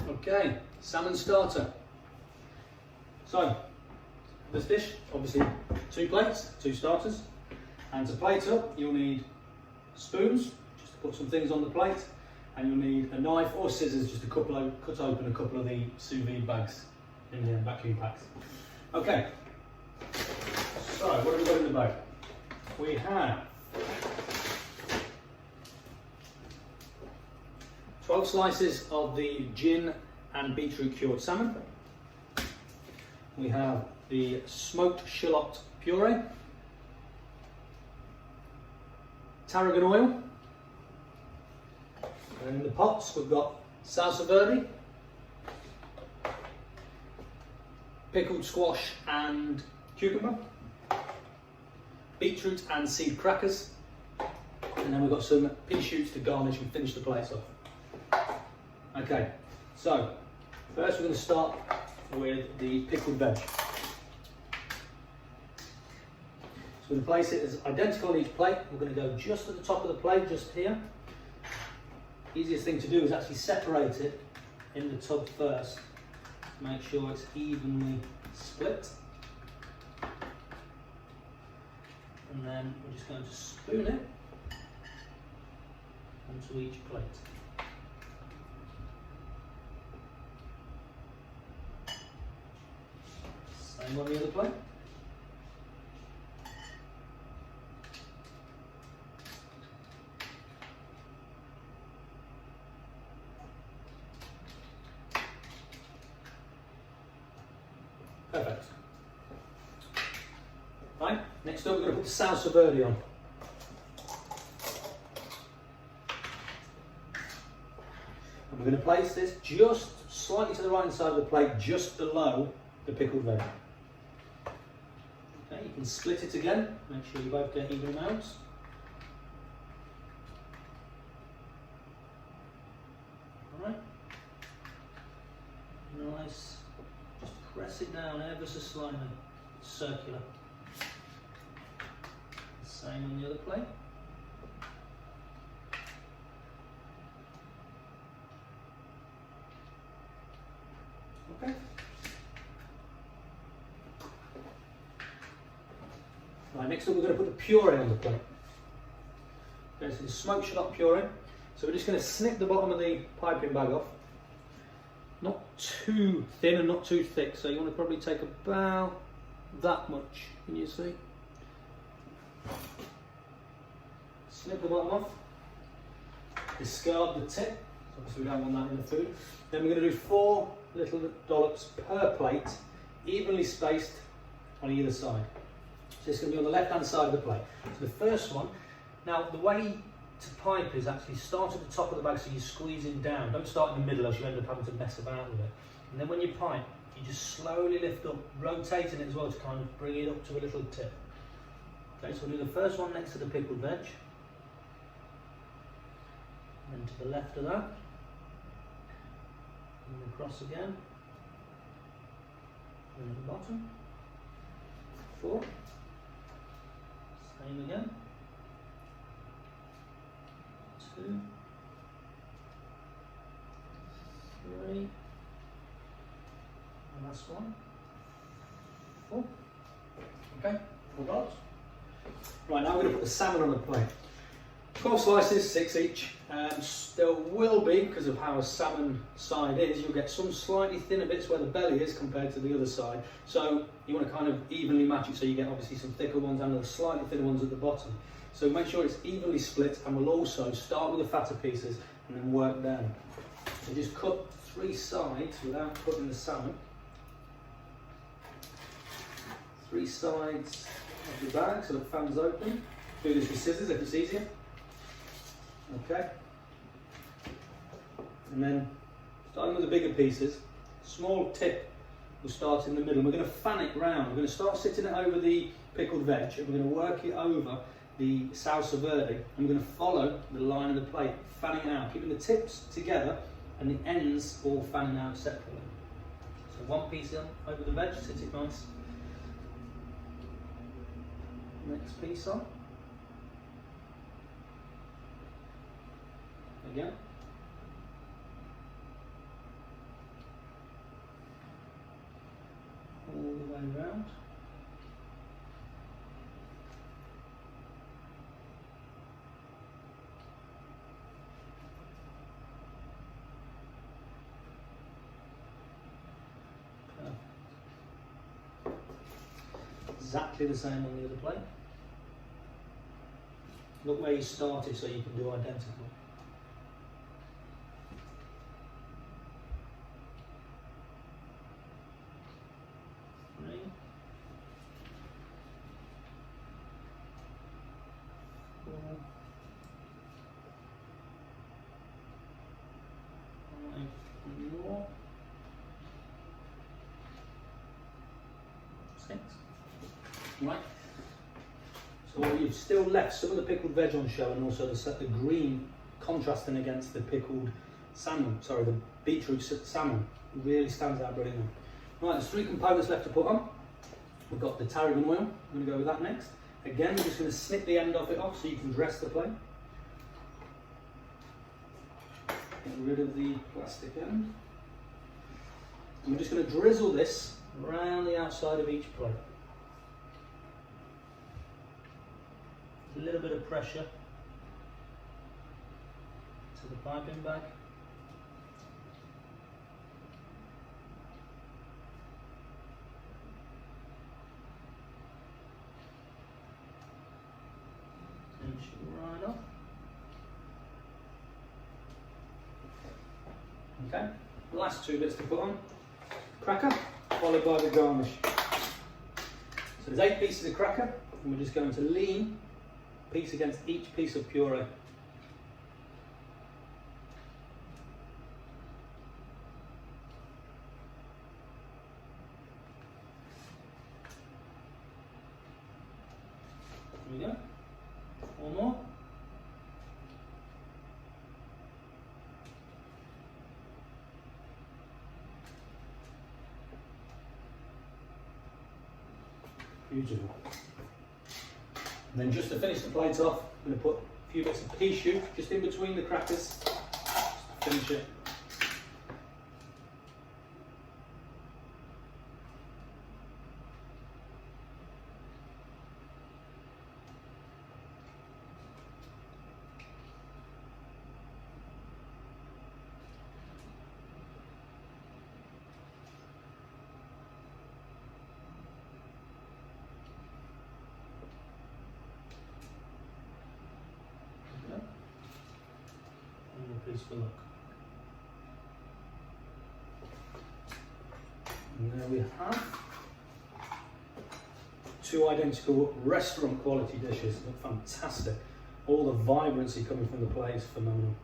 Okay, salmon starter. So, this dish, obviously 2 plates, 2 starters. And to plate up, you'll need spoons, just to put some things on the plate. And you'll need a knife or scissors just to cut open a couple of the sous vide bags in the vacuum packs. Okay, so what have we got in the bag? We have 12 slices of the gin and beetroot cured salmon. We have the smoked shallot puree, tarragon oil, and in the pots we've got salsa verde, pickled squash and cucumber, beetroot and seed crackers, and then we've got some pea shoots to garnish and finish the plates off. Okay, so first we're going to start with the pickled veg. So we're going to place it as identical on each plate. We're going to go just at the top of the plate, just here. Easiest thing to do is actually separate it in the tub first. Make sure it's evenly split. And then we're just going to spoon it onto each plate. Same on the other plate. Perfect. Right, next up we're going to put the salsa verde on. And we're going to place this just slightly to the right hand side of the plate, just below the pickled veg. Okay, you can split it again, make sure you both get even amounts. Alright, nice, just press it down ever so slightly, circular. Same on the other plate. Okay. Right, next up we're going to put the puree on the plate. Okay, so the smoked shallot puree. So we're just going to snip the bottom of the piping bag off. Not too thin and not too thick, so you want to probably take about that much, can you see? Snip the bottom off, discard the tip, obviously we don't want that in the food. Then we're going to do 4 little dollops per plate, evenly spaced on either side. So it's going to be on the left hand side of the plate. So the first one, now the way to pipe is actually start at the top of the bag so you're squeezing down. Don't start in the middle else you end up having to mess about with it. And then when you pipe, you just slowly lift up, rotating it as well to kind of bring it up to a little tip. Okay, so we'll do the first one next to the pickled veg. And then to the left of that. And across again. And at the bottom. 4. Same again. 2. 3. And last one. 4. Okay, 4 dollars. Right, now we're going to put the salmon on the plate. 12 slices, 6 each. There will be, because of how a salmon side is, you'll get some slightly thinner bits where the belly is compared to the other side. So you want to kind of evenly match it so you get obviously some thicker ones and the slightly thinner ones at the bottom. So make sure it's evenly split, and we'll also start with the fatter pieces and then work down. So just cut 3 sides without cutting the salmon. 3 sides of the bag so the fan's open. Do this with scissors if it's easier. Okay. And then starting with the bigger pieces, small tip will start in the middle. We're going to fan it round. We're going to start sitting it over the pickled veg and we're going to work it over the salsa verde, and we're going to follow the line of the plate, fanning it out, keeping the tips together and the ends all fanning out separately. So one piece on over the veg, sit it nice. Next piece on. Again. the way around. Exactly the same on the other plate. Look where you started so you can do identical. Three. Four. Five more. Six. Right. So you've still left some of the pickled veg on show, and also the green contrasting against the pickled salmon. Sorry, the beetroot salmon really stands out brilliantly. Right, there's 3 components left to put on. We've got the tarragon oil. I'm going to go with that next. Again, we're just going to snip the end of it off so you can dress the plate. Get rid of the plastic end. And we're just going to drizzle this around the outside of each plate. A little bit of pressure to the piping bag. Finish it right off. Okay, the last 2 bits to put on. Cracker, followed by the garnish. So there's 8 pieces of cracker, and we're just going to lean piece against each piece of puree. There we go. One more. Beautiful. And then just to finish the plates off, I'm going to put a few bits of pea shoot just in between the crackers, just to finish it. Piece for luck. And there we have 2 identical restaurant quality dishes. Look fantastic. All the vibrancy coming from the plate is phenomenal.